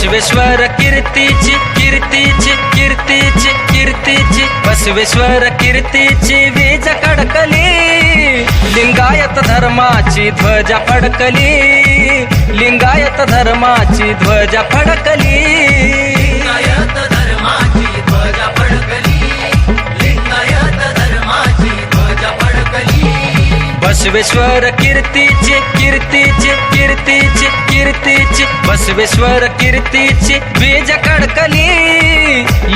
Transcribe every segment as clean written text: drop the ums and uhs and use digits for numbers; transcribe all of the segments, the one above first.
बसवेश्वर कीर्तीची कीर्तीची कीर्तीची कीर्तीची बसवेश्वर कीर्तीची वीज कडकली लिंगायत धर्माची ध्वजा फडकली लिंगायत धर्माची ध्वजा फडकली लिंगायत धर्माची ध्वजा फडकली लिंगायत धर्माची ध्वजा फडकली बसवेश्वर कीर्तीची कीर्तीची कीर्तीची कीर्तीची बसवेश्वर कीर्तीची वीज कडकली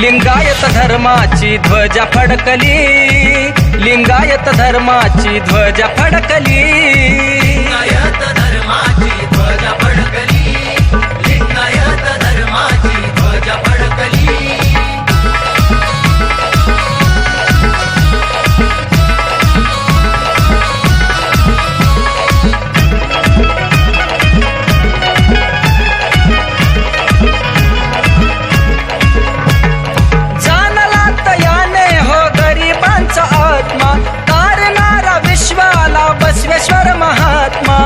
लिंगायत धर्माची ध्वजा फडकली लिंगायत धर्माची ध्वजा फडकली लिंगायत धर्माची ध्वजा फडकली लिंगायत धर्माची ध्वजा फडकली बसवेश्वर महात्मा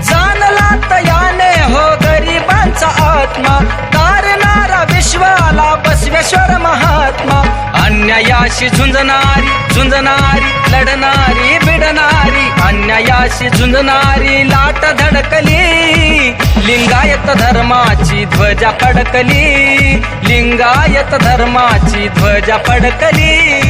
जाणला तयाने हो गरिबांचा आत्मा तारणारा विश्वाला बसवेश्वर महात्मा अन्यायाशी झुंजणारी झुंजणारी लढणारी बिडणारी अन्यायाशी झुंजणारी लाट धडकली लिंगायत धर्माची ध्वजा फडकली लिंगायत धर्माची ध्वजा फडकली